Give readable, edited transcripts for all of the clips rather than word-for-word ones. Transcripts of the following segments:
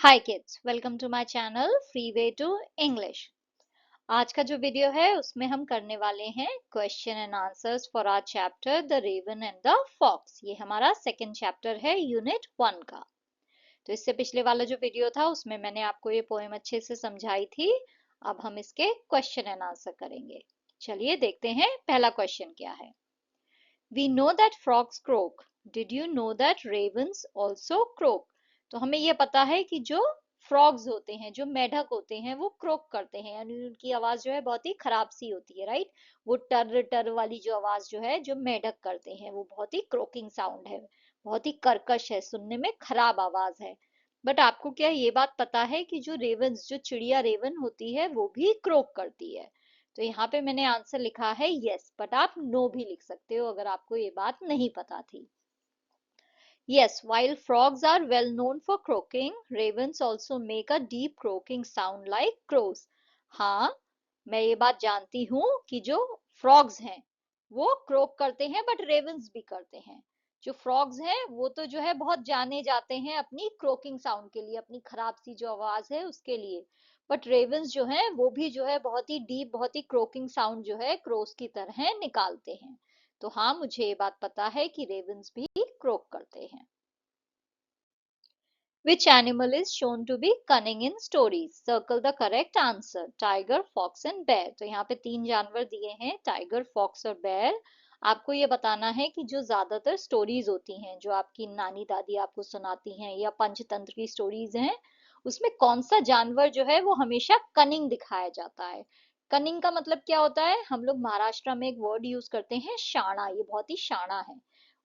Hi kids, welcome to my channel free way to English. आज का जो video है उसमें हम करने वाले हैं question and answers for our chapter the raven and the fox. ये हमारा सेकंड चैप्टर है यूनिट 1 का। तो इससे पिछले वाला जो वीडियो था उसमें मैंने आपको ये पोएम अच्छे से समझाई थी। अब हम इसके क्वेश्चन एंड आंसर करेंगे। चलिए देखते हैं पहला क्वेश्चन क्या है। We know that frogs croak. Did you know that ravens also croak? तो हमें ये पता है कि जो फ्रॉग्स होते हैं, जो मेढक होते हैं, वो क्रोक करते हैं, यानी उनकी आवाज जो है बहुत ही खराब सी होती है, राइट। वो टर टर वाली जो आवाज जो है जो मेढक करते हैं वो बहुत ही क्रोकिंग साउंड है, बहुत ही कर्कश है, सुनने में खराब आवाज है। बट आपको क्या ये बात पता है कि जो रेवंस, जो चिड़िया रेवन होती है वो भी क्रोक करती है। तो यहाँ पे मैंने आंसर लिखा है यस, बट आप नो भी लिख सकते हो अगर आपको ये बात नहीं पता थी। Yes, while frogs are well known for croaking, ravens also make a deep croaking sound like crows. हाँ, मैं ये बात जानती हूँ कि जो frogs हैं वो croak करते हैं, बट ravens भी करते हैं। जो frogs हैं वो तो जो है बहुत जाने जाते हैं अपनी croaking sound के लिए, अपनी खराब सी जो आवाज है उसके लिए। बट ravens जो हैं वो भी जो है बहुत ही deep, बहुत ही croaking sound जो है crows की तरह निकालते हैं। तो हाँ, मुझे ये बात पता है कि ravens भी croak करते हैं। Which animal is shown to be cunning in stories? Circle the correct answer. Tiger, fox and bear. तो यहाँ पे तीन जानवर दिए हैं, टाइगर, फॉक्स और बेयर। आपको ये बताना है कि जो ज्यादातर स्टोरीज होती हैं, जो आपकी नानी दादी आपको सुनाती हैं या पंचतंत्र की स्टोरीज हैं, उसमें कौन सा जानवर जो है वो हमेशा कनिंग दिखाया जाता है। कनिंग का मतलब क्या होता है? हम लोग महाराष्ट्र में एक वर्ड यूज करते हैं, शाणा। ये बहुत ही शाणा है।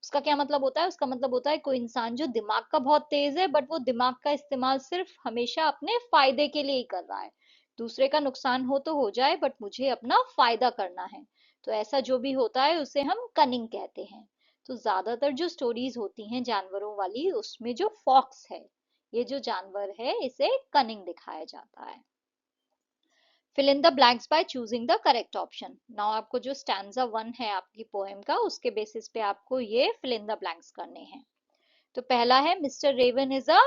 उसका क्या मतलब होता है? उसका मतलब होता है कोई इंसान जो दिमाग का बहुत तेज है, बट वो दिमाग का इस्तेमाल सिर्फ हमेशा अपने फायदे के लिए ही कर रहा है। दूसरे का नुकसान हो तो हो जाए, बट मुझे अपना फायदा करना है। तो ऐसा जो भी होता है उसे हम कनिंग कहते हैं। तो ज्यादातर जो स्टोरीज होती हैं जानवरों वाली, उसमें जो फॉक्स है, ये जो जानवर है, इसे कनिंग दिखाया जाता है। Fill in the blanks by choosing the correct option. Now आपको जो स्टैंजा 1 है आपकी पोएम का, उसके बेसिस पे आपको ये फिल इन द ब्लैंक्स करने हैं। तो पहला है Mister Raven is a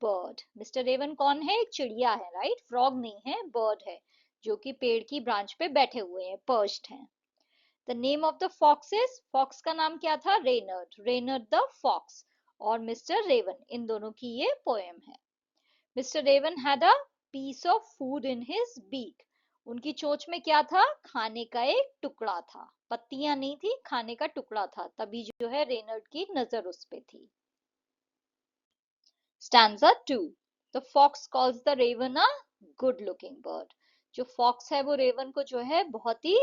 bird. Mister Raven कौन है? एक चिड़िया है, राइट। फ्रॉग नहीं है, बर्ड है, जो कि पेड़ की ब्रांच पे बैठे हुए हैं, पर्च्ड हैं। The name of the fox is, fox का नाम क्या था? Reynard, Reynard the fox. और मिस्टर रेवन, इन दोनों की ये पोएम है। Mister Raven had a piece of food in his beak. उनकी चोंच में क्या था? खाने का एक टुकड़ा था। पत्तियां नहीं थी, खाने का टुकड़ा था, तभी जो है रेनर्ड की नजर उस पे थी। Stanza 2। The fox calls the raven a good looking bird. जो फॉक्स है वो रेवन को जो है बहुत ही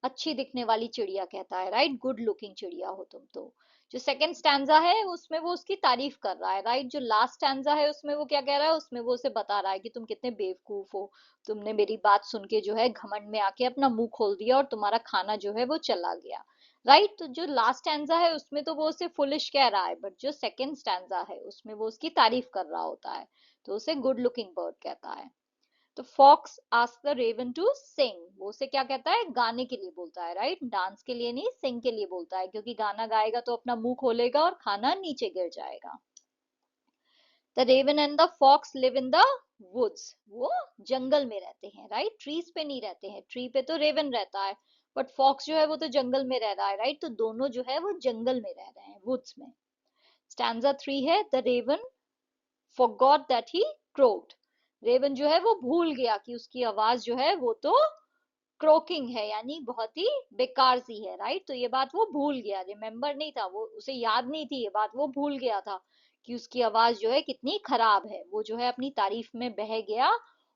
अच्छी दिखने वाली चिड़िया कहता है, राइट। गुड लुकिंग चिड़िया हो तुम तो। जो सेकंड स्टैंजा है उसमें वो उसकी तारीफ कर रहा है, राइट। जो लास्ट स्टैंजा है उसमें वो क्या कह रहा है? उसमें वो उसे बता रहा है कि तुम कितने बेवकूफ हो, तुमने मेरी बात सुन के जो है घमंड में आके अपना मुंह खोल दिया और तुम्हारा खाना जो है वो चला गया, राइट। तो जो लास्ट स्टैंजा है उसमें तो वो उसे फुलिश कह रहा है, बट जो सेकंड स्टैंजा है उसमें वो उसकी तारीफ कर रहा होता है, तो उसे गुड लुकिंग बर्ड कहता है। तो fox ask the raven to sing. वो उसे क्या कहता है? गाने के लिए बोलता है, राइट। डांस के लिए नहीं, सिंग के लिए बोलता है, क्योंकि गाना गाएगा तो अपना मुंह खोलेगा और खाना नीचे गिर जाएगा। The raven and the fox live in the woods. वो जंगल में रहते हैं, राइट। ट्रीज पे नहीं रहते हैं, ट्री पे तो रेवन रहता है, बट फॉक्स जो है वो तो जंगल में रह रहा है, राइट। तो दोनों जो है वो जंगल में रह रहे हैं, वुड्स में। स्टैंजा 3 है the raven forgot that he crowed। Raven जो है वो भूल गया कि उसकी आवाज जो है वो तो क्रोकिंग है, यानी बहुत ही बेकार सी है, राइट। तो ये बात वो भूल गया, रिमेम्बर नहीं था वो, उसे याद नहीं थी ये बात, वो भूल गया था कि उसकी आवाज जो है कितनी खराब है। वो जो है अपनी तारीफ में बह गया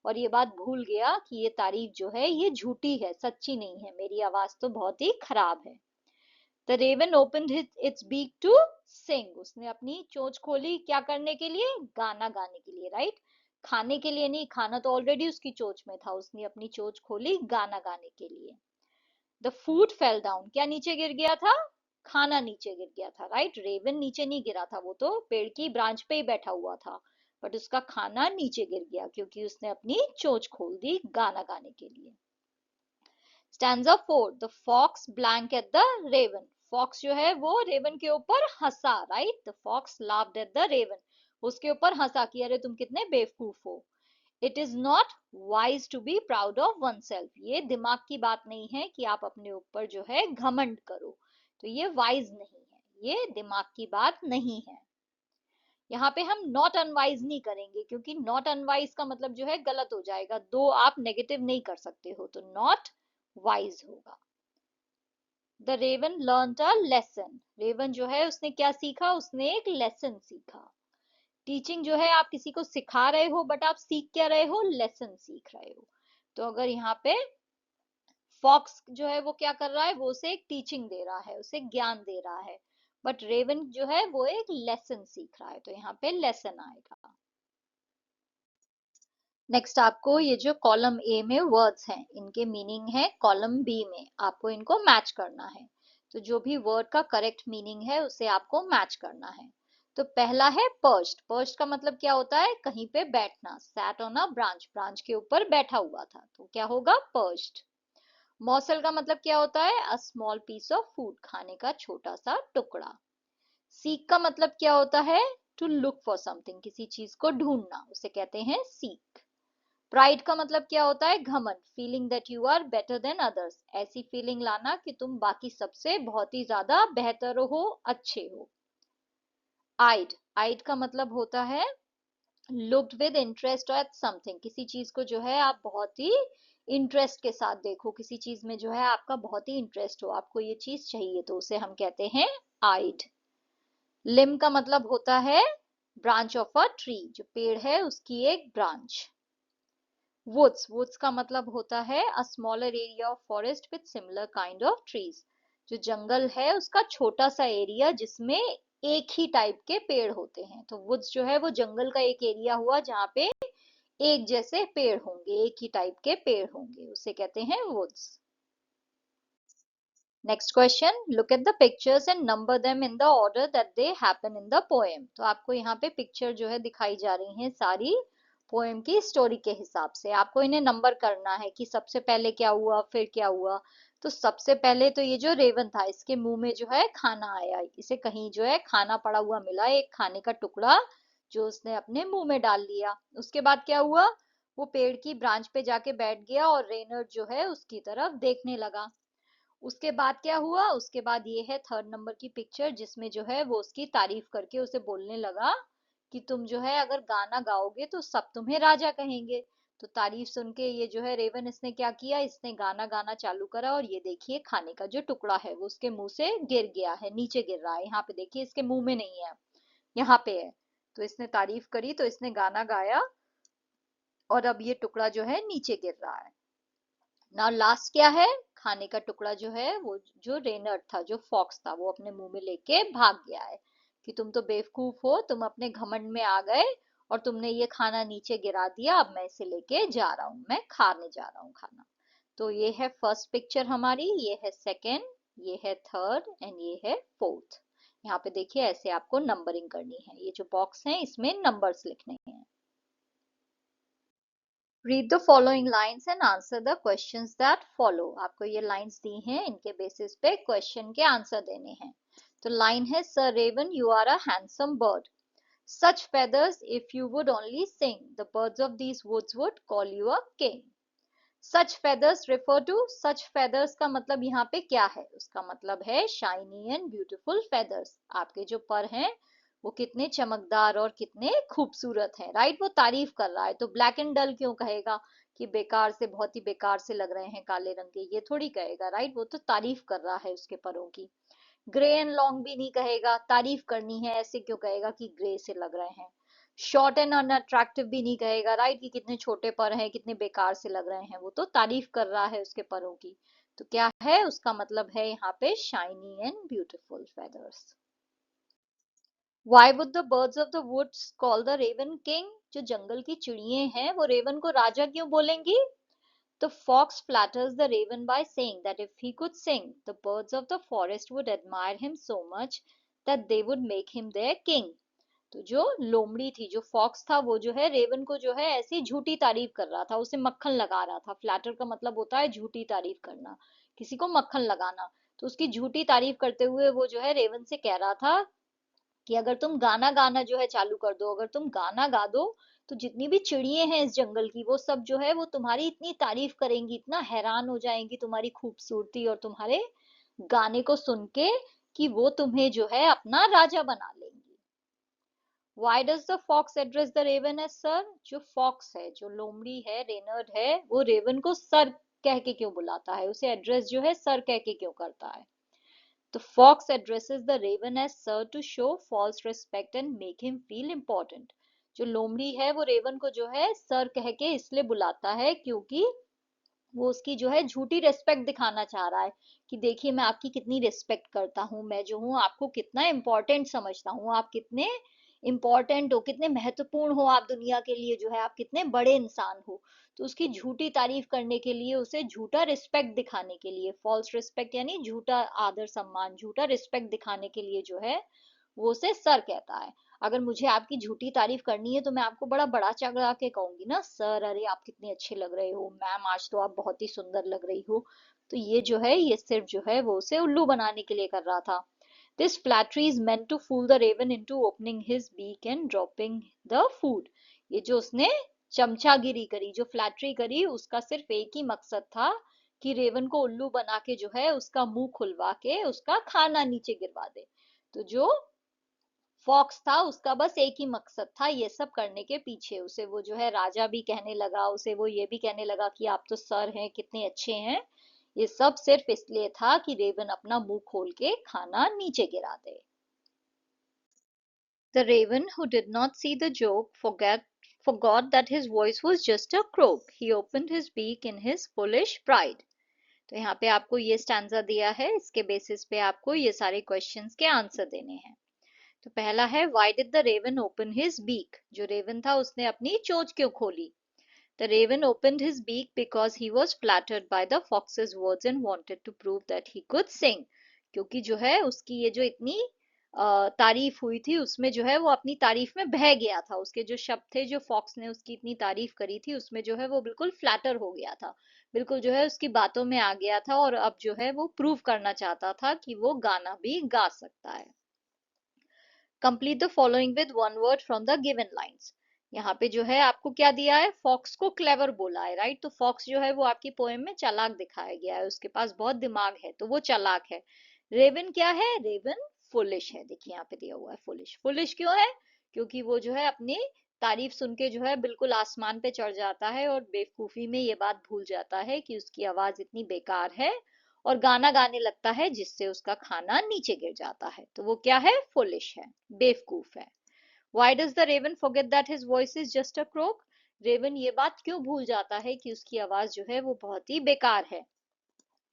और ये बात भूल गया कि ये तारीफ जो है ये झूठी है, सच्ची नहीं है, मेरी आवाज तो बहुत ही खराब है। The raven opened its beak to sing. उसने अपनी चोंच खोली क्या करने के लिए? गाना गाने के लिए, राइट। खाने के लिए नहीं, खाना तो ऑलरेडी उसकी चोंच में था, उसने अपनी चोंच खोली गाना गाने के लिए। The food fell down. क्या नीचे गिर गया था? खाना नीचे गिर गया था, राइट। रेवन नीचे नहीं गिरा था, वो तो पेड़ की ब्रांच पे ही बैठा हुआ था, बट उसका खाना नीचे गिर गया क्योंकि उसने अपनी चोंच खोल दी गाना गाने के लिए। Stanza 4। The fox blank at the raven. Fox जो है वो रेवन के ऊपर हंसा, right. The fox laughed at the raven. उसके ऊपर हंसा कि अरे तुम कितने बेवकूफ हो। It is not wise to be proud of one self, ये दिमाग की बात नहीं है कि आप अपने ऊपर जो है घमंड करो, तो ये वाइज नहीं है, ये दिमाग की बात नहीं है। यहाँ पे हम नॉट अनवाइज नहीं करेंगे, क्योंकि नॉट अनवाइज का मतलब जो है गलत हो जाएगा, दो आप नेगेटिव नहीं कर सकते हो, तो नॉट वाइज होगा। The raven learn a lesson, Raven जो है उसने क्या सीखा, उसने एक लेसन सीखा। टीचिंग जो है आप किसी को सिखा रहे हो, बट आप सीख क्या रहे हो, लेसन सीख रहे हो। तो अगर यहाँ पे फॉक्स जो है वो क्या कर रहा है, वो उसे एक टीचिंग दे रहा है, उसे ज्ञान दे रहा है, बट रेवन जो है वो एक लेसन सीख रहा है, तो यहाँ पे लेसन आएगा। नेक्स्ट आपको ये जो कॉलम ए में वर्ड्स हैं, इनके मीनिंग है कॉलम बी में, आपको इनको मैच करना है। तो जो भी वर्ड का करेक्ट मीनिंग है उसे आपको मैच करना है। तो पहला है पर्च्ड, पर्च्ड का मतलब क्या होता है, कहीं पे बैठना, sat on a branch, branch के ऊपर बैठा हुआ था, तो क्या होगा, पर्च्ड। मॉसल का मतलब क्या होता है, a small piece of food, खाने का छोटा सा टुकड़ा। सीक का मतलब क्या होता है, टू लुक फॉर समथिंग, किसी चीज को ढूंढना, उसे कहते हैं सीक। प्राइड का मतलब क्या होता है, घमंड, feeling that you are better than others, ऐसी फीलिंग लाना कि तुम बाकी सबसे बहुत ही ज्यादा बेहतर हो, अच्छे हो। आइड, आइड का मतलब होता है looked with interest eight something, किसी चीज को जो है आप बहुत ही इंटरेस्ट के साथ देखो, किसी चीज में जो है आपका बहुत ही इंटरेस्ट हो, आपको ये चीज चाहिए, तो उसे हम कहते हैं आइड। लिम का मतलब होता है ब्रांच ऑफ अ ट्री, जो पेड़ है उसकी एक ब्रांच। वुड्स, वुड्स का मतलब होता है a smaller area of forest with similar kind of trees, जो जंगल है उसका छोटा सा एरिया जिसमें एक ही टाइप के पेड़ होते हैं, तो वुड्स जो है वो जंगल का एक एरिया हुआ जहाँ पे एक जैसे पेड़ होंगे, एक ही टाइप के पेड़ होंगे, उसे कहते हैं woods. Next question, look at the pictures and number them in the order that they happen in the poem. तो आपको यहाँ पे पिक्चर जो है दिखाई जा रही हैं सारी पोएम की स्टोरी के हिसाब से, आपको इन्हें नंबर करना है कि सबसे पहले क्या हुआ, फिर क्या हुआ। तो सबसे पहले तो ये जो रेवन था, इसके मुंह में जो है खाना आया, इसे कहीं जो है खाना पड़ा हुआ मिला, एक खाने का टुकड़ा जो उसने अपने मुंह में डाल लिया। उसके बाद क्या हुआ, वो पेड़ की ब्रांच पे जाके बैठ गया और रेनर जो है उसकी तरफ देखने लगा। उसके बाद क्या हुआ, उसके बाद ये है थर्ड नंबर की पिक्चर, जिसमें जो है वो उसकी तारीफ करके उसे बोलने लगा कि तुम जो है अगर गाना गाओगे तो सब तुम्हें राजा कहेंगे। तो तारीफ सुन के ये जो है रेवन, इसने क्या किया, इसने गाना गाना चालू करा, और ये देखिए खाने का जो टुकड़ा है वो उसके मुंह से गिर गया है, नीचे गिर रहा है, यहाँ पे देखिए इसके मुंह में नहीं है, यहाँ पे है। तो इसने तारीफ करी, तो इसने गाना गाया, और अब ये टुकड़ा जो है नीचे गिर रहा है। नाउ लास्ट क्या है, खाने का टुकड़ा जो है वो जो रेनर था, जो फॉक्स था, वो अपने मुंह में लेके भाग गया है कि तुम तो बेवकूफ हो, तुम अपने घमंड में आ गए और तुमने ये खाना नीचे गिरा दिया, अब मैं इसे लेके जा रहा हूँ, मैं खाने जा रहा हूँ खाना। तो ये है फर्स्ट पिक्चर हमारी, ये है सेकेंड, ये है थर्ड एंड ये है फोर्थ। यहाँ पे देखिए ऐसे आपको नंबरिंग करनी है, ये जो बॉक्स है इसमें नंबर्स लिखने हैं। Read the following lines and answer the questions that follow. आपको ये लाइन्स दी हैं, इनके बेसिस पे क्वेश्चन के आंसर देने हैं। तो लाइन है, sir Raven you are a handsome bird, such feathers if you would only sing, the birds of these woods would call you a king. Such feathers refer to, such feathers का मतलब यहाँ पे क्या है, उसका मतलब है shiny and beautiful feathers, आपके जो पर हैं वो कितने चमकदार और कितने खूबसूरत हैं, राइट। वो तारीफ कर रहा है, तो ब्लैक एंड डल क्यों कहेगा कि बेकार से, बहुत ही बेकार से लग रहे हैं काले रंग के, ये थोड़ी कहेगा, राइट। वो तो तारीफ कर रहा है उसके परों की। ग्रे एंड लॉन्ग भी नहीं कहेगा, तारीफ करनी है, ऐसे क्यों कहेगा कि ग्रे से लग रहे हैं। शॉर्ट एंड अनअट्रैक्टिव भी नहीं कहेगा, राइट, कि कितने छोटे पर हैं, कितने बेकार से लग रहे हैं, वो तो तारीफ कर रहा है उसके परों की। तो क्या है, उसका मतलब है यहाँ पे shiny and beautiful feathers. Why would the birds of the woods call the raven king? जो जंगल की चिड़िए हैं वो रेवन को राजा क्यों बोलेंगी? The fox flatters the raven by saying that if he could sing, the birds of the forest would admire him so much that they would make him their king. तो जो लोमड़ी थी, जो फॉक्स था, वो जो है रेवन को जो है ऐसी झूठी तारीफ कर रहा था, उसे मक्खन लगा रहा था। फ्लैटर का मतलब होता है झूठी तारीफ करना, किसी को मक्खन लगाना। तो उसकी झूठी तारीफ करते हुए वो जो है रेवन से कह रहा था कि अगर तुम गाना गाना जो है चालू कर दो, अगर तुम गाना गा दो, तो जितनी भी चिड़िए हैं इस जंगल की, वो सब जो है वो तुम्हारी इतनी तारीफ करेंगी, इतना हैरान हो जाएंगी तुम्हारी खूबसूरती और तुम्हारे गाने को सुन के, कि वो तुम्हें जो है अपना राजा बना लेंगी। Why does the fox address the raven as sir? जो फॉक्स है, जो लोमड़ी है, रेनर्ड है, वो रेवन को सर कह के क्यों बुलाता है, उसे एड्रेस जो है सर कह के क्यों करता है? तो fox addresses the raven as sir to show false respect and make him feel important. जो लोमड़ी है वो रेवन को जो है सर कह के इसलिए बुलाता है क्योंकि वो उसकी जो है झूठी रिस्पेक्ट दिखाना चाह रहा है, कि देखिए मैं आपकी कितनी रिस्पेक्ट करता हूँ, मैं जो हूँ आपको कितना इम्पोर्टेंट समझता हूँ, आप कितने इम्पोर्टेंट हो, कितने महत्वपूर्ण हो आप दुनिया के लिए, जो है आप कितने बड़े इंसान हो। तो उसकी झूठी तारीफ करने के लिए, उसे झूठा रिस्पेक्ट दिखाने के लिए, फॉल्स रिस्पेक्ट यानी झूठा आदर सम्मान, झूठा रिस्पेक्ट दिखाने के लिए जो है वो उसे सर कहता है। अगर मुझे आपकी झूठी तारीफ करनी है तो मैं आपको बड़ा बड़ा चढ़ा के कहूंगी ना, सर अरे आप कितने अच्छे लग रहे हो, मैम आज तो आप बहुत ही सुंदर लग रही हो। तो ये जो है ये सिर्फ जो है वो उसे उल्लू बनाने के लिए कर रहा था। This flattery is meant to fool the raven into opening his beak and dropping the food. ये जो उसने चमचागिरी करी, जो फ्लैटरी करी, उसका सिर्फ एक ही मकसद था कि रेवन को उल्लू बना के जो है उसका मुंह खुलवा के उसका खाना नीचे गिरवा दे। तो जो फॉक्स था उसका बस एक ही मकसद था ये सब करने के पीछे, उसे वो जो है राजा भी कहने लगा, उसे वो ये भी कहने लगा कि आप तो सर हैं, कितने अच्छे हैं। ये सब सिर्फ इसलिए था कि रेवन अपना मुंह खोल के खाना नीचे गिरा दे। The raven, who did not see the joke, forgot that his voice was just a croak. He opened his beak in his foolish pride. तो यहाँ पे आपको ये स्टैंजा दिया है, इसके बेसिस पे आपको ये सारे क्वेश्चंस के आंसर देने हैं। तो पहला है, why did the raven open his beak? जो रेवन था उसने अपनी चोंच क्यों खोली? The raven opened his beak because he was flattered by the fox's words and wanted to prove that he could sing. क्योंकि जो है उसकी ये जो इतनी तारीफ हुई थी, उसमें जो है वो अपनी तारीफ में बह गया था, उसके जो शब्द थे, जो फॉक्स ने उसकी इतनी तारीफ करी थी, उसमें जो है वो बिल्कुल फ्लैटर हो गया था, बिल्कुल जो है उसकी बातों में आ गया था, और अब जो है वो प्रूव करना चाहता था कि वो गाना भी गा सकता है। Complete the following with one word from the given lines. यहाँ पे जो है आपको क्या दिया है, फॉक्स को क्लेवर बोला है, राइट? तो फॉक्स जो है वो आपकी पोएम में चालाक दिखाया गया है, उसके पास बहुत दिमाग है, तो वो चालाक है। रेवन क्या है? रेवन फुलिश है। देखिए यहाँ पे दिया हुआ है फुलिश। फुलिश क्यों है? क्योंकि वो जो है अपनी तारीफ सुन के जो है बिल्कुल आसमान पे चढ़ जाता है, और बेवकूफी में ये बात भूल जाता है कि उसकी आवाज इतनी बेकार है, और गाना गाने लगता है जिससे उसका खाना नीचे गिर जाता है। तो वो क्या है? फुलिश है, बेवकूफ है। Why does the raven forget that his voice is just a croak? Raven ये बात क्यों भूल जाता है कि उसकी आवाज जो है वो बहुत ही बेकार है?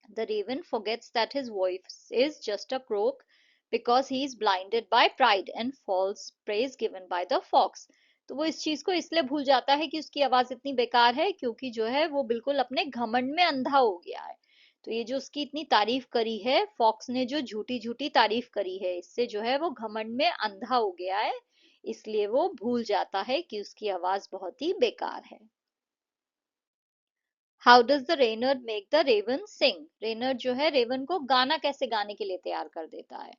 The raven forgets that his voice is just a croak because he is blinded by pride and false praise given by the fox. तो वो इस चीज को इसलिए भूल जाता है कि उसकी आवाज इतनी बेकार है, क्योंकि जो है वो बिल्कुल अपने घमंड में अंधा हो गया है। तो ये जो उसकी इतनी तारीफ करी है, फॉक्स ने जो झूठी झूठी तारीफ करी है, इससे जो है वो घमंड में अंधा हो गया है, इसलिए वो भूल जाता है कि उसकी आवाज बहुत ही बेकार है। How does the Reynard make the raven sing? Reynard जो है रेवन को गाना कैसे गाने के लिए तैयार कर देता है?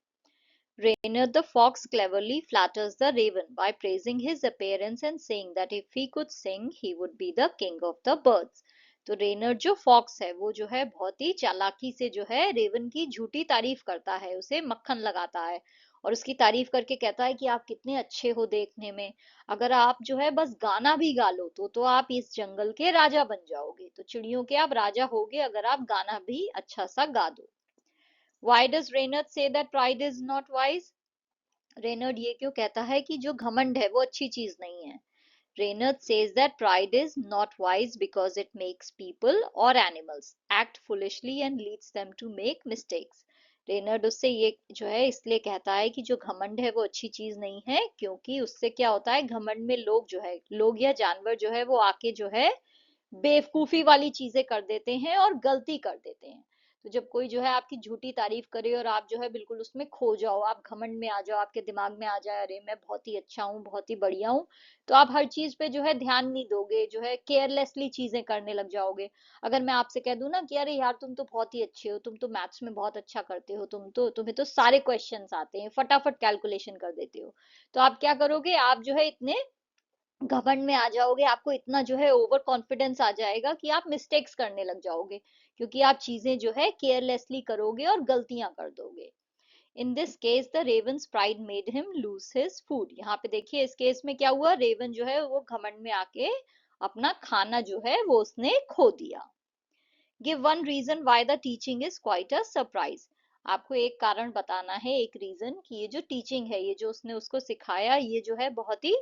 Reynard the fox cleverly flatters the raven by praising his appearance and saying that if he could sing, he would be the king of the birds. तो रेनर जो फॉक्स है वो जो है बहुत ही चालाकी से जो है रेवन की झूठी तारीफ करता है, उसे मक्खन लगाता है, और उसकी तारीफ करके कहता है कि आप कितने अच्छे हो देखने में, अगर आप जो है बस गाना भी गा लो तो आप इस जंगल के राजा बन जाओगे, तो चिड़ियों के आप राजा होगे अगर आप गाना भी अच्छा सा गा दो। Why does Reynard say that pride is not wise? रेनर्ड ये क्यों कहता है कि जो घमंड है वो अच्छी चीज नहीं है? Reynard says that pride is not wise because it makes people or animals act foolishly and leads them to make mistakes. रेनर्ड उससे ये जो है इसलिए कहता है कि जो घमंड है वो अच्छी चीज नहीं है, क्योंकि उससे क्या होता है, घमंड में लोग जो है, लोग या जानवर जो है वो आके जो है बेवकूफी वाली चीजें कर देते हैं और गलती कर देते हैं। तो जब कोई जो है आपकी झूठी तारीफ करे और आप जो है बिल्कुल उसमें खो जाओ, आप घमंड में आ जाओ, आपके दिमाग में आ जाए अरे मैं बहुत ही अच्छा हूँ, बहुत ही बढ़िया हूँ, तो आप हर चीज पे जो है ध्यान नहीं दोगे, जो है केयरलेसली चीजें करने लग जाओगे। अगर मैं आपसे कह दूं ना कि अरे यार तुम तो बहुत ही अच्छे हो, तुम तो मैथ्स में बहुत अच्छा करते हो, तुम्हें तो सारे क्वेश्चंस आते हैं, फटाफट कैलकुलेशन कर देते हो, तो आप क्या करोगे, आप जो है इतने घमंड में आ जाओगे, आपको इतना जो है ओवर कॉन्फिडेंस आ जाएगा कि आप मिस्टेक्स करने लग जाओगे, क्योंकि आप चीजें जो है केयरलेसली करोगे और गलतियां कर दोगे। In this case the Ravens pride made him lose his food. यहाँ पे देखिए इस केस में क्या हुआ, रेवन जो है वो घमंड में आके अपना खाना जो है वो उसने खो दिया। Give one reason why the teaching is quite a surprise. आपको एक कारण बताना है, एक रीजन कि ये जो टीचिंग है, ये जो उसने उसको सिखाया, ये जो है बहुत ही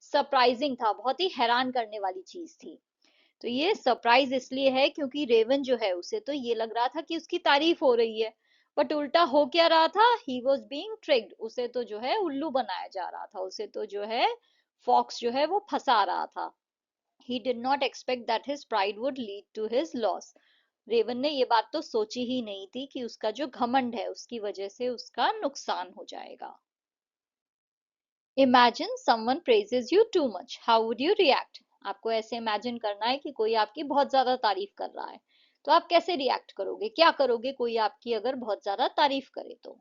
सरप्राइजिंग था, बहुत ही हैरान करने वाली चीज थी। तो ये सरप्राइज इसलिए है क्योंकि रेवन जो है उसे तो ये लग रहा था कि उसकी तारीफ हो रही है, बट उल्टा हो क्या रहा था, ही वॉज बींग ट्रिक्ड, उसे तो जो है उल्लू बनाया जा रहा था, उसे तो जो है फॉक्स जो है वो फंसा रहा था। He did not expect that his pride would lead to his loss. Raven ने ये बात तो सोची ही नहीं थी कि उसका जो घमंड है उसकी वजह से उसका नुकसान हो जाएगा। Imagine someone praises you too much, how would you react. आपको ऐसे इमेजिन करना है कि कोई आपकी बहुत ज्यादा तारीफ कर रहा है, तो आप कैसे रिएक्ट करोगे, क्या करोगे कोई आपकी अगर बहुत ज्यादा तारीफ करे तो।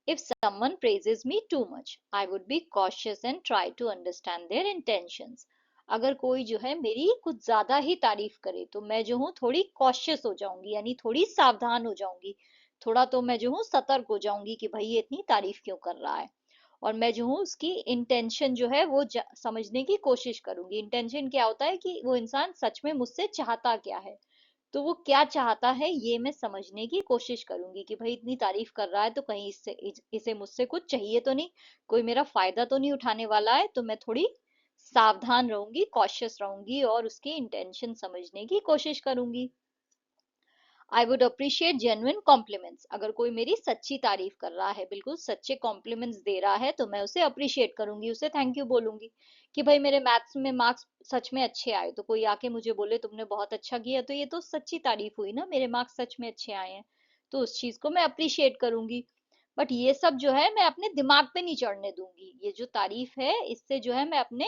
If someone praises me too much, I would be cautious and try to understand their intentions. अगर कोई जो है मेरी कुछ ज्यादा ही तारीफ करे तो मैं जो हूँ थोड़ी कॉशियस हो जाऊंगी, यानी थोड़ी सावधान हो जाऊंगी, थोड़ा तो मैं जो हूँ सतर्क हो जाऊंगी कि भाई ये इतनी तारीफ क्यों कर रहा है, और मैं जो हूँ उसकी इंटेंशन जो है वो समझने की कोशिश करूंगी। इंटेंशन क्या होता है कि वो इंसान सच में मुझसे चाहता क्या है, तो वो क्या चाहता है ये मैं समझने की कोशिश करूंगी कि भाई इतनी तारीफ कर रहा है तो कहीं इसे मुझसे कुछ चाहिए तो नहीं, कोई मेरा फायदा तो नहीं उठाने वाला है, तो मैं थोड़ी सावधान रहूंगी, कॉशियस रहूंगी और उसकी इंटेंशन समझने की कोशिश करूंगी। I would appreciate genuine compliments. अगर कोई मेरी सच्ची तारीफ कर रहा है, बिल्कुल सच्चे कॉम्प्लीमेंट्स दे रहा है, तो मैं उसे अप्रिशिएट करूंगी, उसे थैंक यू बोलूंगी कि भाई मेरे मैथ्स में मार्क्स सच में अच्छे आए, तो कोई आके मुझे बोले तुमने बहुत अच्छा किया, तो ये तो सच्ची तारीफ हुई ना, मेरे मार्क्स सच में अच्छे आए हैं, तो उस चीज को मैं अप्रिशिएट करूंगी। बट ये सब जो है मैं अपने दिमाग पे नहीं चढ़ने दूंगी, ये जो तारीफ है इससे जो है मैं अपने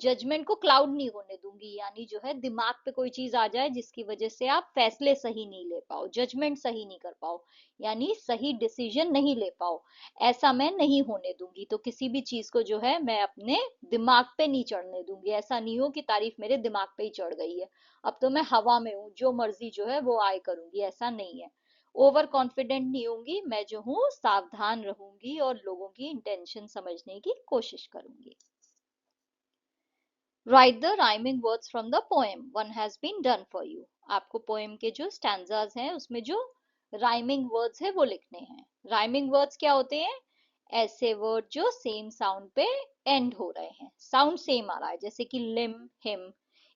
जजमेंट को क्लाउड नहीं होने दूंगी, यानी जो है दिमाग पे कोई चीज आ जाए जिसकी वजह से आप फैसले सही नहीं ले पाओ, जजमेंट सही नहीं कर पाओ, यानी सही डिसीजन नहीं ले पाओ, ऐसा मैं नहीं होने दूंगी। तो किसी भी चीज को जो है मैं अपने दिमाग पे नहीं चढ़ने दूंगी, ऐसा नहीं हो कि तारीफ मेरे दिमाग पे ही चढ़ गई है, अब तो मैं हवा में हूँ, जो मर्जी जो है वो आए करूंगी, ऐसा नहीं है। ओवर कॉन्फिडेंट नहीं होंगी, मैं जो हूँ सावधान रहूंगी और लोगों की इंटेंशन समझने की कोशिश करूंगी। Write the rhyming words from the poem, one has been done for you. आपको पोएम के जो स्टैंजाज हैं उसमें जो राइमिंग वर्ड्स है वो लिखने हैं। राइमिंग वर्ड्स क्या होते हैं, ऐसे वर्ड जो सेम साउंड पे एंड हो रहे हैं, साउंड सेम आ रहा है, जैसे कि लिम हिम,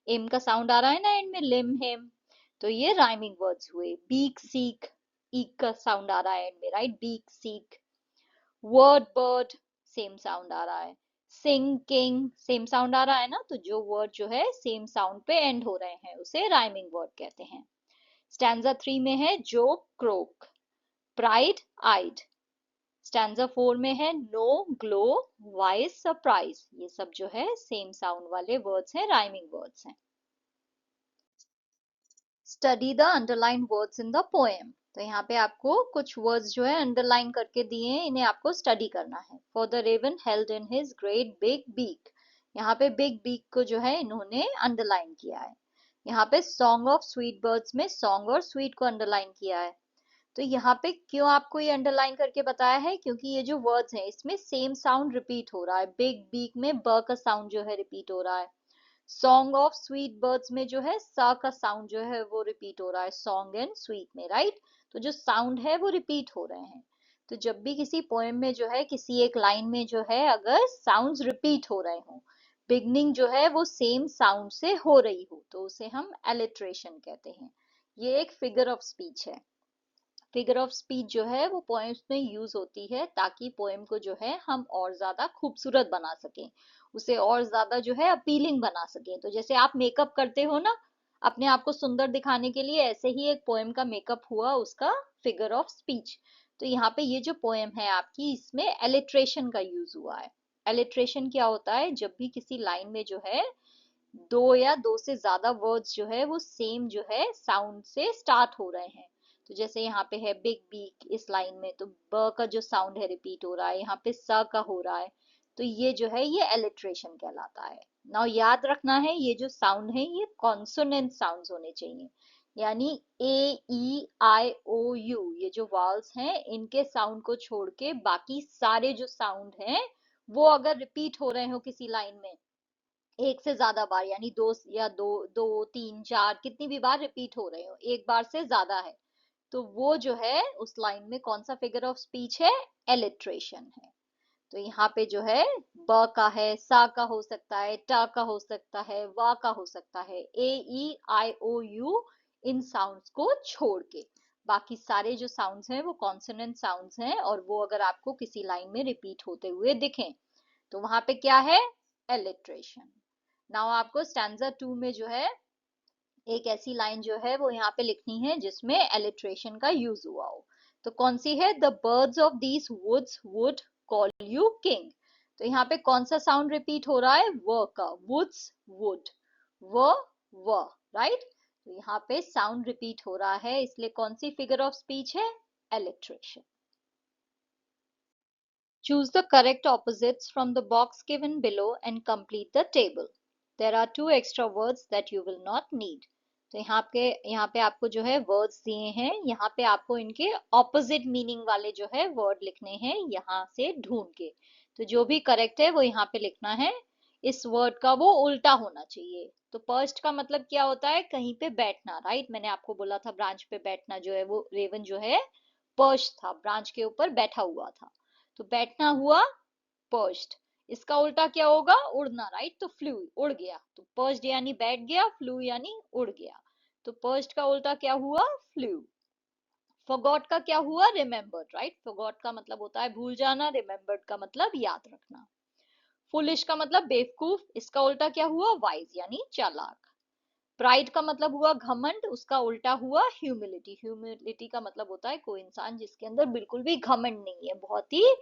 एम का साउंड आ रहा है ना एंड में, लिम हिम, तो ये राइमिंग वर्ड्स हुए। बीक सीक, ईक का साउंड आ रहा है एंड में, right, beak seek. Word bird, same sound आ रहा है। सिंग किंग, सेम साउंड आ रहा है ना, तो जो वर्ड जो है सेम साउंड पे एंड हो रहे हैं उसे राइमिंग वर्ड कहते हैं। स्टैंजा 3 में है जोक क्रोक, प्राइड आइड। स्टैंजा 4 में है नो ग्लो वाइज सरप्राइज, ये सब जो है सेम साउंड वाले वर्ड्स हैं, राइमिंग वर्ड्स हैं। Study the underline words in the poem, तो यहाँ पे आपको कुछ वर्ड्स जो है अंडरलाइन करके दिए हैं, इन्हें आपको स्टडी करना है। For the raven held in his great big beak, यहाँ पे बिग बीक को जो है इन्होंने अंडरलाइन किया है। यहाँ पे सॉन्ग ऑफ स्वीट बर्ड्स में सॉन्ग और स्वीट को अंडरलाइन किया है। तो यहाँ पे क्यों आपको ये अंडरलाइन करके बताया है, क्योंकि ये जो वर्ड्स हैं इसमें सेम साउंड रिपीट हो रहा है, बिग बीक में ब का साउंड जो है रिपीट हो रहा है, सॉन्ग ऑफ स्वीट बर्ड्स में जो है सा का साउंड जो है वो रिपीट हो रहा है, सॉन्ग एंड स्वीट में, राइट। तो जो साउंड है वो रिपीट हो रहे हैं। तो जब भी किसी पोएम में जो है किसी एक लाइन में जो है अगर साउंड्स रिपीट हो रहे हो, बिगनिंग जो है वो सेम साउंड से हो रही हो, तो उसे हम एलिट्रेशन कहते हैं। ये एक फिगर ऑफ स्पीच है। फिगर ऑफ स्पीच जो है वो पोएम्स में यूज होती है ताकि पोएम को जो है हम और ज्यादा खूबसूरत बना सकें, उसे और ज्यादा जो है अपीलिंग बना सकें। तो जैसे आप मेकअप करते हो ना, अपने आप को सुंदर दिखाने के लिए ऐसे ही एक पोएम का मेकअप हुआ उसका फिगर ऑफ स्पीच। तो यहाँ पे ये जो पोएम है आपकी, इसमें एलिट्रेशन का यूज हुआ है। एलिट्रेशन क्या होता है? जब भी किसी लाइन में जो है दो या दो से ज्यादा वर्ड्स जो है वो सेम जो है साउंड से स्टार्ट हो रहे हैं। तो जैसे यहाँ पे है बिग बीक इस लाइन में, तो ब का जो साउंड है रिपीट हो रहा है, यहाँ पे स का हो रहा है। तो ये जो है ये एलिट्रेशन कहलाता है। नाउ याद रखना है ये जो साउंड है ये कॉन्सोनेंट साउंड्स होने चाहिए, यानी ए ई आई ओ यू, ये जो वॉल्स हैं इनके साउंड को छोड़ के बाकी सारे जो साउंड हैं वो अगर रिपीट हो रहे हो किसी लाइन में एक से ज्यादा बार, यानी दो या दो दो तीन चार कितनी भी बार रिपीट हो रहे हो, एक बार से ज्यादा है, तो वो जो है उस लाइन में कौन सा फिगर ऑफ स्पीच है? एलिट्रेशन है। तो यहाँ पे जो है ब का है, सा का हो सकता है, ट का हो सकता है, वा का हो सकता है, ए ई आई ओ यू, इन साउंड्स को छोड़ के बाकी सारे जो साउंड्स हैं वो कॉन्सोनेंट साउंड्स हैं, और वो अगर आपको किसी लाइन में रिपीट होते हुए दिखें तो वहां पे क्या है? एलिट्रेशन। नाउ आपको स्टैंजा 2 में जो है एक ऐसी लाइन जो है वो यहाँ पे लिखनी है जिसमें एलिट्रेशन का यूज हुआ हो। तो कौन सी है? The birds of these woods would call you king. तो यहाँ पे कौन सा साउंड रिपीट हो रहा है? व का, वुड्स वुड, व, राइट। तो यहाँ पे साउंड रिपीट हो रहा है, इसलिए कौन सी फिगर ऑफ स्पीच है? Alliteration. Choose the correct opposites from the box given below and complete the table. There are two extra words that you will not need. तो यहाँ पे आपको जो है वर्ड्स दिए हैं, यहाँ पे आपको इनके ऑपोजिट मीनिंग वाले जो है वर्ड लिखने हैं यहाँ से ढूंढ के। तो जो भी करेक्ट है वो यहाँ पे लिखना है। इस वर्ड का वो उल्टा होना चाहिए। तो पर्स्ट का मतलब क्या होता है? कहीं पे बैठना, राइट। मैंने आपको बोला था ब्रांच पे बैठना जो है वो रेवन जो है पर्च था, ब्रांच के ऊपर बैठा हुआ था। तो बैठना हुआ पर्च्ड। इसका उल्टा क्या होगा? उड़ना, राइट। तो फ्लू, उड़ गया। तो पर्च्ड यानी बैठ गया, फ्लू यानी उड़ गया। तो पर्च्ड का उल्टा क्या हुआ? फ्लू। फॉरगॉट का क्या हुआ? Remembered, right. फॉरगॉट का मतलब होता है भूल जाना, रिमेम्बर्ड का मतलब याद रखना। फुलिश का मतलब बेवकूफ, इसका उल्टा क्या हुआ? वाइज यानी चालाक। प्राइड का मतलब हुआ घमंड, उसका उल्टा हुआ ह्यूमिलिटी। ह्यूमिलिटी का मतलब होता है कोई इंसान जिसके अंदर बिल्कुल भी घमंड नहीं है, बहुत ही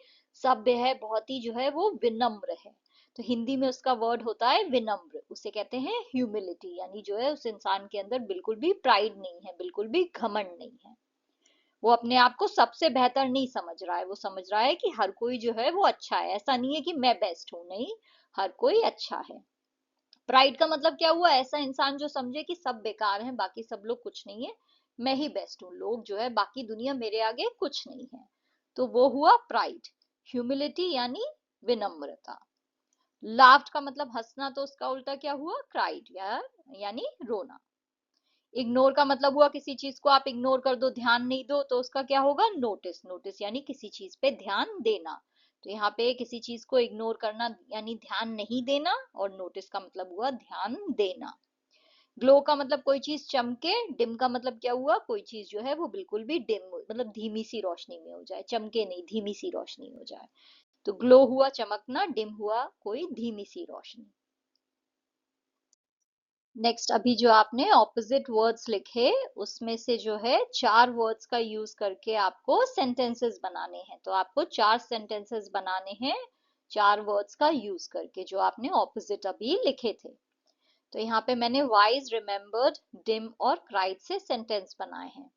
सभ्य है, बहुत ही जो है वो विनम्र है। तो हिंदी में उसका वर्ड होता है विनम्र, उसे कहते हैं ह्यूमिलिटी, यानी जो है उस इंसान के अंदर बिल्कुल भी प्राइड नहीं है, बिल्कुल भी घमंड नहीं है। वो अपने आप को सबसे बेहतर नहीं समझ रहा है, वो समझ रहा है कि हर कोई जो है वो अच्छा है, ऐसा नहीं है कि मैं बेस्ट हूं, नहीं, हर कोई अच्छा है। प्राइड का मतलब क्या हुआ? ऐसा इंसान जो समझे कि सब बेकार हैं, बाकी सब लोग कुछ नहीं है, मैं ही बेस्ट हूँ, लोग जो है बाकी दुनिया मेरे आगे कुछ नहीं है। तो वो हुआ प्राइड। ह्यूमिलिटी यानी विनम्रता। लाफ्ट का मतलब हंसना, तो उसका उल्टा क्या हुआ? क्राइड यानी रोना। इग्नोर का मतलब हुआ किसी चीज को आप इग्नोर कर दो, ध्यान नहीं दो, तो उसका क्या होगा? नोटिस। नोटिस यानी किसी चीज पे ध्यान देना। तो यहाँ पे किसी चीज को इग्नोर करना यानी ध्यान नहीं देना, और नोटिस का मतलब हुआ ध्यान देना। ग्लो का मतलब कोई चीज चमके। डिम का मतलब क्या हुआ? कोई चीज जो है वो बिल्कुल भी डिम मतलब धीमी सी रोशनी में हो जाए, चमके नहीं, धीमी सी रोशनी हो जाए। तो ग्लो हुआ चमकना, डिम हुआ कोई धीमी सी रोशनी। नेक्स्ट, अभी जो आपने ऑपोजिट वर्ड्स लिखे उसमें से जो है चार वर्ड्स का यूज करके आपको सेंटेंसेस बनाने हैं। तो आपको चार सेंटेंसेस बनाने हैं चार वर्ड्स का यूज करके, जो आपने ऑपोजिट अभी लिखे थे। तो यहाँ पे मैंने वाइज, रिमेम्बर्ड, डिम और क्राइड से सेंटेंस बनाए हैं।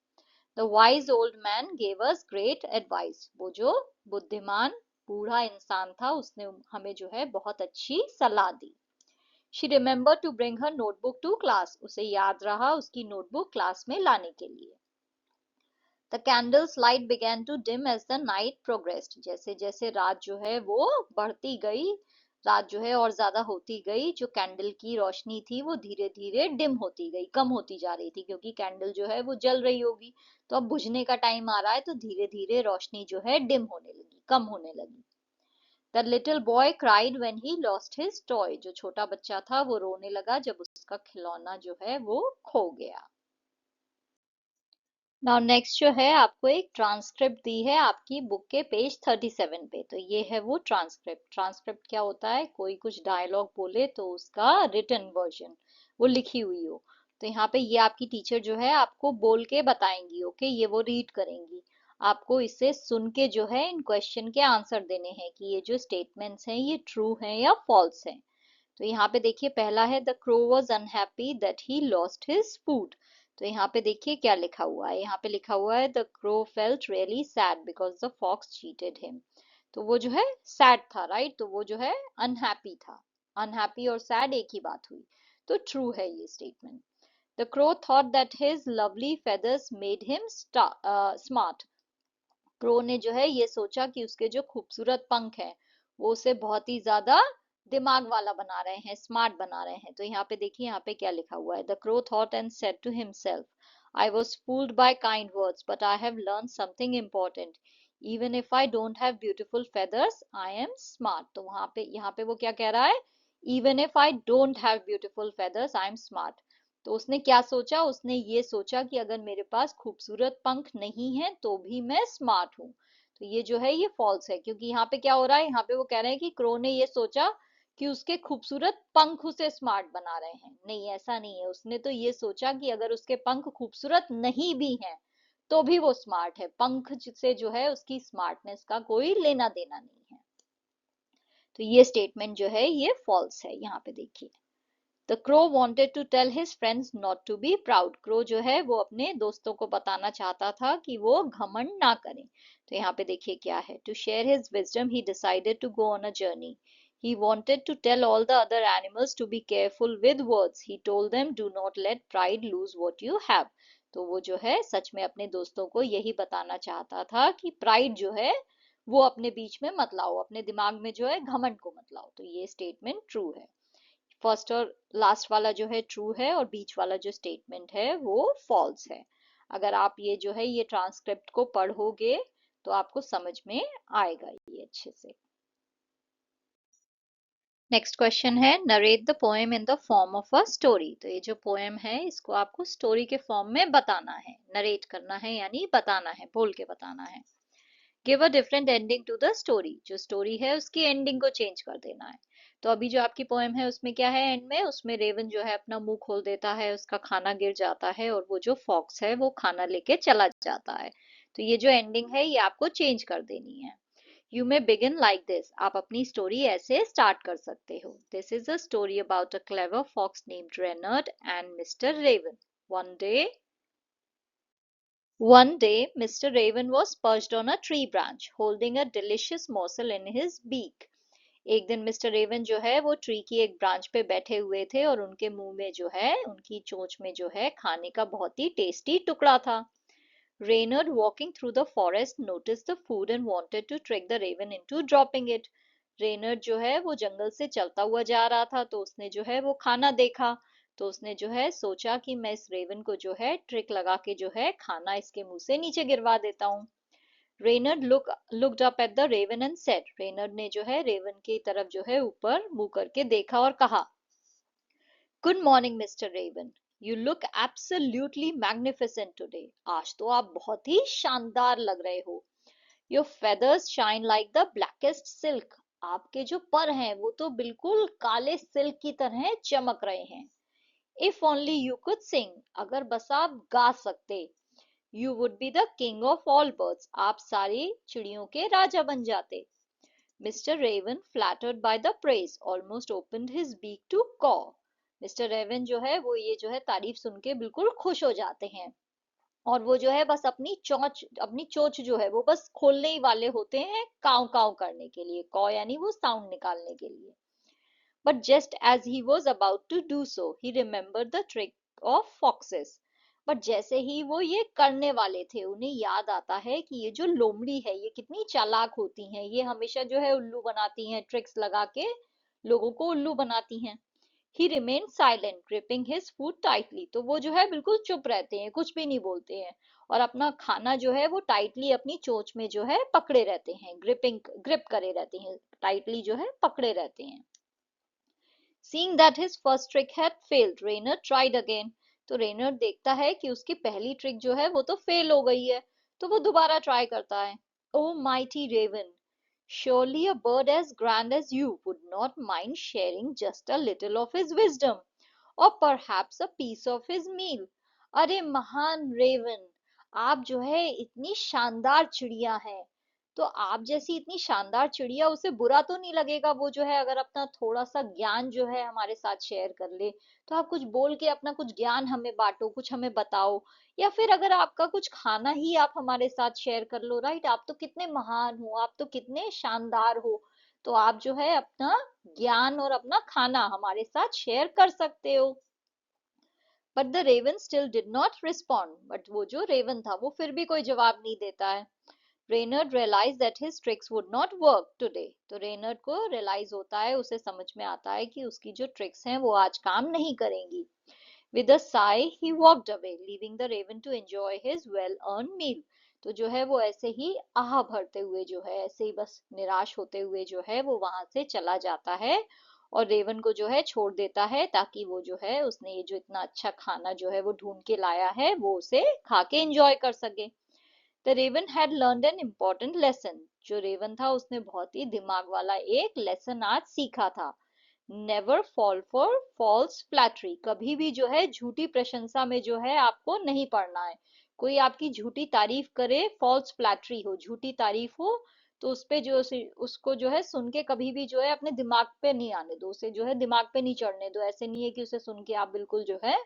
The wise old man gave us great advice. वो जो बुद्धिमान बूढ़ा इंसान था उसने हमें जो है बहुत अच्छी सलाह दी। She remembered to bring her notebook to class. उसे याद रहा उसकी नोटबुक क्लास में लाने के लिए। The candle's light began to dim as the night progressed. जैसे जैसे रात जो है वो बढ़ती गई, रात जो है और ज्यादा होती गई, जो कैंडल की रोशनी थी वो धीरे धीरे डिम होती गई, कम होती जा रही थी, क्योंकि कैंडल जो है वो जल रही होगी, तो अब बुझने का टाइम आ रहा है, तो धीरे धीरे रोशनी जो है डिम होने लगी, कम होने लगी। The little boy cried when he lost his toy. जो छोटा बच्चा था वो रोने लगा जब उसका खिलौना जो है वो खो गया। नाउ नेक्स्ट जो है आपको एक ट्रांसक्रिप्ट दी है आपकी बुक के पेज 37 पे। तो ये है वो ट्रांसक्रिप्ट। ट्रांसक्रिप्ट क्या होता है? कोई कुछ डायलॉग बोले तो उसका रिटन वर्जन वो लिखी हुई हो। तो यहाँ पे ये आपकी टीचर जो है आपको बोल के बताएंगी, ओके, ये वो रीड करेंगी। आपको इसे सुन के जो है इन क्वेश्चन के आंसर देने हैं कि ये जो स्टेटमेंट्स हैं ये ट्रू हैं या फॉल्स हैं। तो यहाँ पे देखिए पहला है the crow was unhappy that he lost his food. तो यहाँ पे देखिए क्या लिखा हुआ है, यहाँ पे लिखा हुआ है the crow felt really sad because the fox cheated him. तो वो जो है सैड था, राइट, तो वो जो है अनहैप्पी था। अनहैप्पी और सैड एक ही बात हुई, तो ट्रू है ये statement. The crow thought that his lovely feathers made him smart. Crow ने जो है ये सोचा कि उसके जो खूबसूरत पंख हैं वो उसे बहुत ही ज्यादा दिमाग वाला बना रहे हैं, स्मार्ट बना रहे हैं। तो यहाँ पे देखिए यहाँ पे क्या लिखा हुआ है, the crow thought and said to himself, I was fooled by kind words but I have learn something important, even if I don't have beautiful feathers I am smart. तो वहां पे यहाँ पे वो क्या कह रहा है, even if I don't have beautiful feathers I am smart. तो उसने क्या सोचा, उसने ये सोचा कि अगर मेरे पास खूबसूरत पंख नहीं है तो भी मैं स्मार्ट हूँ। तो ये जो है ये फॉल्स है, क्योंकि यहाँ पे क्या हो रहा है, यहाँ पे वो कह रहे हैं कि क्रो ने ये सोचा कि उसके खूबसूरत पंख उसे स्मार्ट बना रहे हैं। नहीं, ऐसा नहीं है, उसने तो ये सोचा कि अगर उसके पंख खूबसूरत नहीं भी हैं तो भी वो स्मार्ट है। पंख से जो है उसकी स्मार्टनेस का कोई लेना देना नहीं है। तो ये स्टेटमेंट जो है ये फॉल्स है। यहाँ पे देखिए the crow wanted to tell his friends not to be proud. Crow जो है वो अपने दोस्तों को बताना चाहता था कि वो घमंड ना करें। तो यहाँ पे देखिए क्या है, to share his wisdom he decided to go on a journey. He wanted to tell all the other animals to be careful with words. He told them, do not let pride lose what you have. तो वो जो है सच में अपने दोस्तों को यही बताना चाहता था कि प्राइड जो है वो अपने बीच में मत लाओ, अपने दिमाग में जो है घमंड को मत लाओ। तो ये स्टेटमेंट ट्रू है। फर्स्ट और लास्ट वाला जो है ट्रू है और बीच वाला जो स्टेटमेंट है वो फॉल्स है। अगर आप ये जो है ये ट्रांसक्रिप्ट को पढ़ोगे तो आपको समझ में आएगा ये अच्छे से। नेक्स्ट क्वेश्चन है narrate the poem in the form of a story. तो ये जो पोएम है इसको आपको स्टोरी के फॉर्म में बताना है, नरेट करना है यानी बताना है, बोल के बताना है। Give a different ending to the story. जो स्टोरी है उसकी एंडिंग को चेंज कर देना है। तो अभी जो आपकी पोएम है उसमें क्या है, एंड में उसमें रेवन जो है अपना मुंह खोल देता है, उसका खाना गिर जाता है और वो जो फॉक्स है वो खाना लेके चला जाता है। तो ये जो एंडिंग है ये आपको चेंज कर देनी है। You may begin like this. आप अपनी स्टोरी ऐसे स्टार्ट कर सकते हो, this is a story about a clever fox named Reynard and mister raven. One day One day, Mr. Raven was perched on a tree branch, holding a delicious morsel in his beak. एक दिन mister Raven जो है वो tree की एक branch पे बैठे हुए थे और उनके मुंह में जो है, उनकी चोंच में जो है खाने का बहुत ही टेस्टी टुकड़ा था। Reynard, walking through the forest, noticed the food and wanted to trick the raven into dropping it. रेनर्ड जो है वो जंगल से चलता हुआ जा रहा था तो उसने जो है वो खाना देखा। तो उसने जो है सोचा कि मैं इस रेवन को जो है ट्रिक लगा के जो है खाना इसके मुंह से नीचे गिरवा देता हूँ। Reynard looked up at the raven and said. Reynard ने जो है रेवन की तरफ जो है ऊपर मुंह करके देखा और कहा, good morning Mister Raven, you look absolutely magnificent today. आज तो आप बहुत ही शानदार लग रहे हो। Your feathers shine like the blackest silk. आपके जो पर हैं वो तो बिल्कुल काले सिल्क की तरह चमक रहे हैं। If only you could sing. अगर बस आप गा सकते। You would be the king of all birds. आप सारी चिड़ियों के राजा बन जाते। Mister Raven, flattered by the praise, almost opened his beak to caw. Mister Raven जो है वो ये जो है तारीफ सुन के बिल्कुल खुश हो जाते हैं और वो जो है बस अपनी चोंच जो है वो बस खोलने ही वाले होते हैं काव काव करने के लिए, कॉ यानी वो साउंड निकालने के लिए। But just as he was about to do so he remembered the trick of fox's. But जैसे ही वो ये करने वाले थे उन्हें याद आता है कि ये जो लोमड़ी है ये कितनी चालाक होती हैं, ये हमेशा जो है उल्लू बनाती हैं, ट्रिक्स लगा के लोगों को उल्लू बनाती हैं। He remain silent gripping his food tightly. तो वो जो है बिल्कुल चुप रहते हैं, कुछ भी नहीं बोलते हैं और अपना खाना जो है वो टाइटली अपनी चोंच में जो है पकड़े रहते हैं, ग्रिप करे रहते हैं, टाइटली जो है पकड़े रहते हैं। Seeing that his first trick had failed, Reynard tried again. तो रेनर देखता है कि उसकी पहली ट्रिक जो है वो तो फेल हो गई है, तो वो दोबारा ट्राई करता है। O mighty raven, surely a bird as grand as you would not mind sharing just a little of his wisdom. or perhaps a piece of his meal. अरे महान रेवन, आप जो है इतनी शानदार चिड़िया हैं, तो आप जैसी इतनी शानदार चिड़िया, उसे बुरा तो नहीं लगेगा वो जो है अगर अपना थोड़ा सा ज्ञान जो है हमारे साथ शेयर कर ले? तो आप कुछ बोल के अपना कुछ ज्ञान हमें बांटो, कुछ हमें बताओ, या फिर अगर आपका कुछ खाना ही आप हमारे साथ शेयर कर लो, राइट? आप तो कितने महान हो, आप तो कितने शानदार हो, तो आप जो है अपना ज्ञान और अपना खाना हमारे साथ शेयर कर सकते हो। But the raven still did not respond, but वो जो रेवन था वो फिर भी कोई जवाब नहीं देता है। रेनर्ड realized that his tricks would not work today, तो रेनर्ड को रियलाइज होता है, उसे समझ में आता है कि उसकी जो ट्रिक्स हैं वो आज काम नहीं करेंगी। With a sigh, he walked away, leaving the raven to enjoy his well-earned meal. तो जो है वो ऐसे ही आह भरते हुए जो है, ऐसे ही बस निराश होते हुए जो है वो वहां से चला जाता है, और रेवन को जो है छोड़ देता है, ताकि वो जो है उसने ये जो इतना अच्छा खाना जो है वो ढूंढ के लाया है वो उसे खा के एंजॉय कर सके। The raven had learned an important lesson. जो रेवन था उसने बहुत ही दिमाग वाला एक लेसन आज सीखा था। Never fall for false flattery, कभी भी जो है झूठी प्रशंसा में जो है आपको नहीं पड़ना है। कोई आपकी झूठी तारीफ करे, फॉल्स फ्लैटरी हो, झूठी तारीफ हो, तो उस पे जो उसको जो है सुन के कभी भी जो है अपने दिमाग पे नहीं आने दो, उसे जो है दिमाग पे नहीं चढ़ने दो। ऐसे नहीं है कि उसे सुन के आप बिल्कुल जो है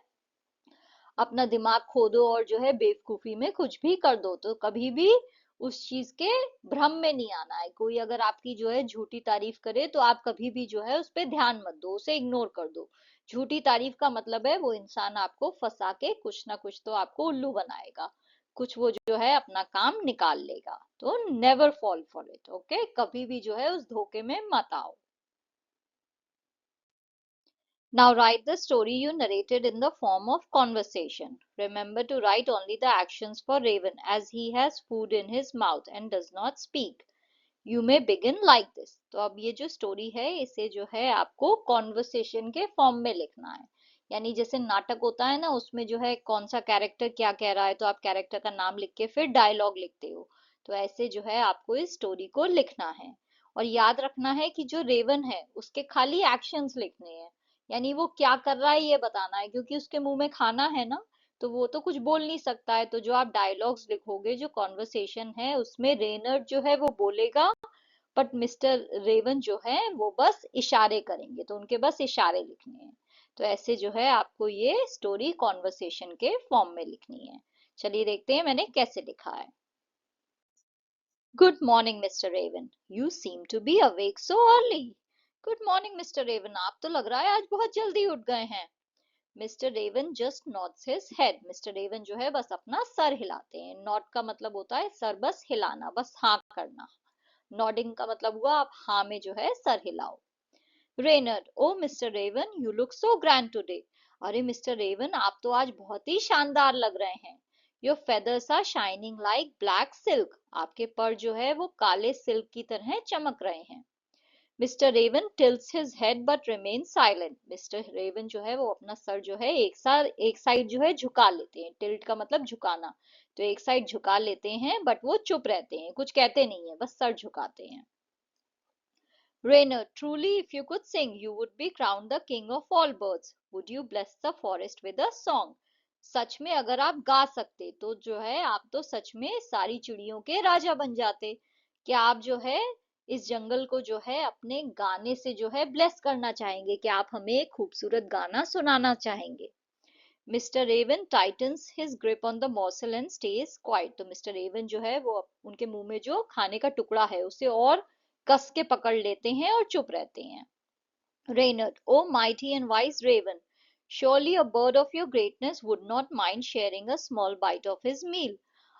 अपना दिमाग खो दो और जो है बेवकूफी में कुछ भी कर दो। तो कभी भी उस चीज के भ्रम में नहीं आना है। कोई अगर आपकी जो है झूठी तारीफ करे तो आप कभी भी जो है उस पर ध्यान मत दो, उसे इग्नोर कर दो। झूठी तारीफ का मतलब है वो इंसान आपको फंसा के कुछ ना कुछ तो आपको उल्लू बनाएगा, कुछ वो जो है अपना काम निकाल लेगा। तो never fall for it, okay? कभी भी जो है उस धोखे में मत आओ। Now write the story you narrated in the form of conversation. Remember to write only the actions for Raven, as he has food in his mouth and does not speak. You may begin like this. तो अब ये जो story है इसे जो है आपको conversation के फॉर्म में लिखना है। यानी जैसे नाटक होता है ना, उसमें जो है कौन सा कैरेक्टर क्या कह रहा है, तो आप कैरेक्टर का नाम लिख के फिर डायलॉग लिखते हो। तो ऐसे जो है आपको इस स्टोरी को लिखना है। और याद रखना है कि जो रेवन है उसके खाली एक्शंस लिखने हैं, यानी वो क्या कर रहा है ये बताना है, क्योंकि उसके मुंह में खाना है ना, तो वो तो कुछ बोल नहीं सकता है। तो जो आप डायलॉग्स लिखोगे, जो कॉन्वर्सेशन है, उसमें रेनर जो है वो बोलेगा, बट मिस्टर रेवन जो है वो बस इशारे करेंगे, तो उनके बस इशारे लिखने हैं। तो ऐसे जो है आपको ये स्टोरी कॉन्वर्सेशन के फॉर्म में लिखनी है। चलिए देखते हैं मैंने कैसे लिखा है। Good morning Mister Raven, you seem to be awake so early. Good morning Mister Raven, आप तो लग रहा है आज बहुत जल्दी उठ गए हैं। Mister Raven just nods his head, Mister Raven जो है बस अपना सर हिलाते हैं। नॉड का मतलब होता है सर बस हिलाना, बस हाँ करना। नॉडिंग का मतलब हुआ आप हाँ में जो है सर हिलाओ। Reynard, O mister Raven, you look so grand today. अरे मिस्टर रेवन, आप तो आज बहुत ही शानदार लग रहे हैं। Your feathers are shining like black silk, आपके पर जो है वो काले सिल्क की तरह चमक रहे हैं। Mister Raven tilts his head but remain silent, Mister Raven जो है वो अपना सर जो है एक साइड जो है झुका लेते हैं। टिल्ट का मतलब झुकाना, तो एक साइड झुका लेते हैं, बट वो चुप रहते हैं, कुछ कहते नहीं है, बस सर झुकाते हैं। Rainer, truly, if you could sing, you would be crowned the king of all birds. Would you bless the forest with a song? सच में अगर आप गा सकते तो जो है आप तो सच में सारी चिड़ियों के राजा बन जाते। क्या आप जो है इस जंगल को जो है अपने गाने से जो है ब्लेस करना चाहेंगे? क्या आप हमें एक खूबसूरत गाना सुनाना चाहेंगे? Mister Raven tightens his grip on the morsel and stays quiet, तो मिस्टर रेवन जो है वो उनके मुंह में जो खाने का टुकड़ा है उसे और कस के पकड़ लेते हैं और चुप रहते हैं। Reynard, O mighty and wise raven, surely a bird of your greatness would not mind sharing a small bite of his meal.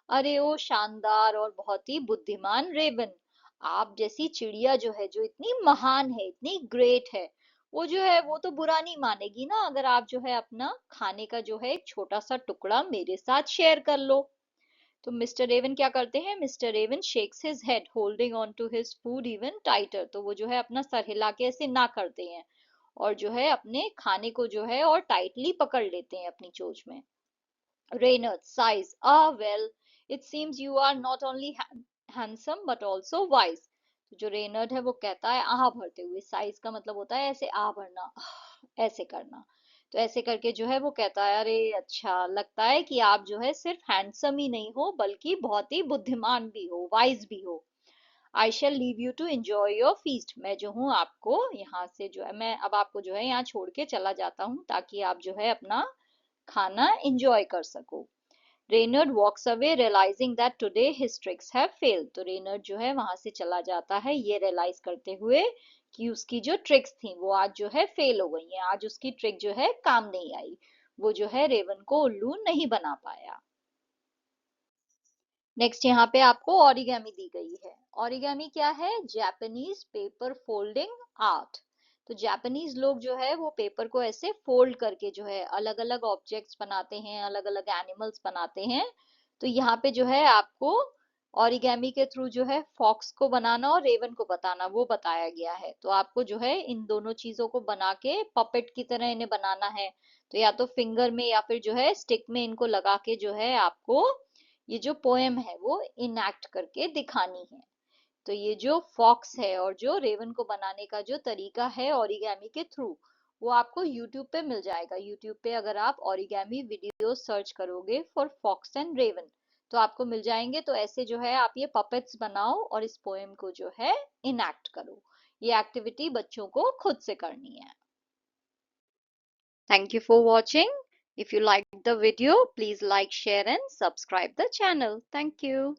अरे ओ शानदार और बहुत ही बुद्धिमान रेवन, आप जैसी चिड़िया जो है, जो इतनी महान है, इतनी ग्रेट है, वो जो है वो तो बुरा नहीं मानेगी ना अगर आप जो है अपना खाने का जो है एक छोटा सा टुकड़ा मेरे साथ शेयर कर लो। तो मिस्टर रेवन क्या करते हैं? Mister raven shakes his head holding on to his food even tighter, तो वो जो है अपना सर हिला के ऐसे ना करते हैं, और जो है अपने खाने को जो है और टाइटली पकड़ लेते हैं अपनी चोंच में। Reynard sighs, ah well, it seems you are not only handsome but also wise. तो जो रेनर्ड है वो कहता है आह भरते हुए, साइज का मतलब होता है ऐसे आह भरना, ऐसे करना। तो ऐसे करके जो है वो कहता है, अरे अच्छा लगता है कि आप जो है सिर्फ हैंडसम ही नहीं हो बल्कि बहुत ही बुद्धिमान भी हो, वाइज भी हो। I shall leave you to enjoy your feast, मैं जो हूँ आपको यहाँ से जो है, मैं अब आपको जो है यहाँ छोड़ के चला जाता हूँ ताकि आप जो है अपना खाना एंजॉय कर सको। Reynard walks away realising that today his tricks have failed, तो रेनर्ड जो है वहां से चला जाता है ये रियलाइज करते हुए कि उसकी जो ट्रिक्स थी वो आज जो है फेल हो गई हैं, आज उसकी ट्रिक जो है काम नहीं आई, वो जो है रेवन को उल्लू नहीं बना पाया। नेक्स्ट यहाँ पे आपको ओरिगेमी दी गई है। ओरिगेमी क्या है? Japanese paper folding art. तो जापानीज लोग जो है वो पेपर को ऐसे फोल्ड करके जो है अलग अलग ऑब्जेक्ट्स बनाते हैं, अलग अलग एनिमल्स बनाते हैं। तो यहाँ पे जो है आपको ओरिगेमी के थ्रू जो है फॉक्स को बनाना और रेवन को बताना वो बताया गया है। तो आपको जो है इन दोनों चीजों को बना के पपेट की तरह इन्हें बनाना है। तो या तो फिंगर में या फिर जो है स्टिक में इनको लगा के जो है आपको ये जो पोएम है वो इनएक्ट करके दिखानी है। तो ये जो फॉक्स है और जो रेवन को बनाने का जो तरीका है ओरिगेमी के थ्रू, वो आपको यूट्यूब पे मिल जाएगा। यूट्यूब पे अगर आप ओरिगेमी वीडियो सर्च करोगे फॉर फॉक्स एंड रेवन तो आपको मिल जाएंगे। तो ऐसे जो है आप ये पपेट्स बनाओ और इस पोएम को जो है इनएक्ट करो। ये एक्टिविटी बच्चों को खुद से करनी है। Thank you for watching. If you liked the video, please like, share and subscribe the channel. Thank you.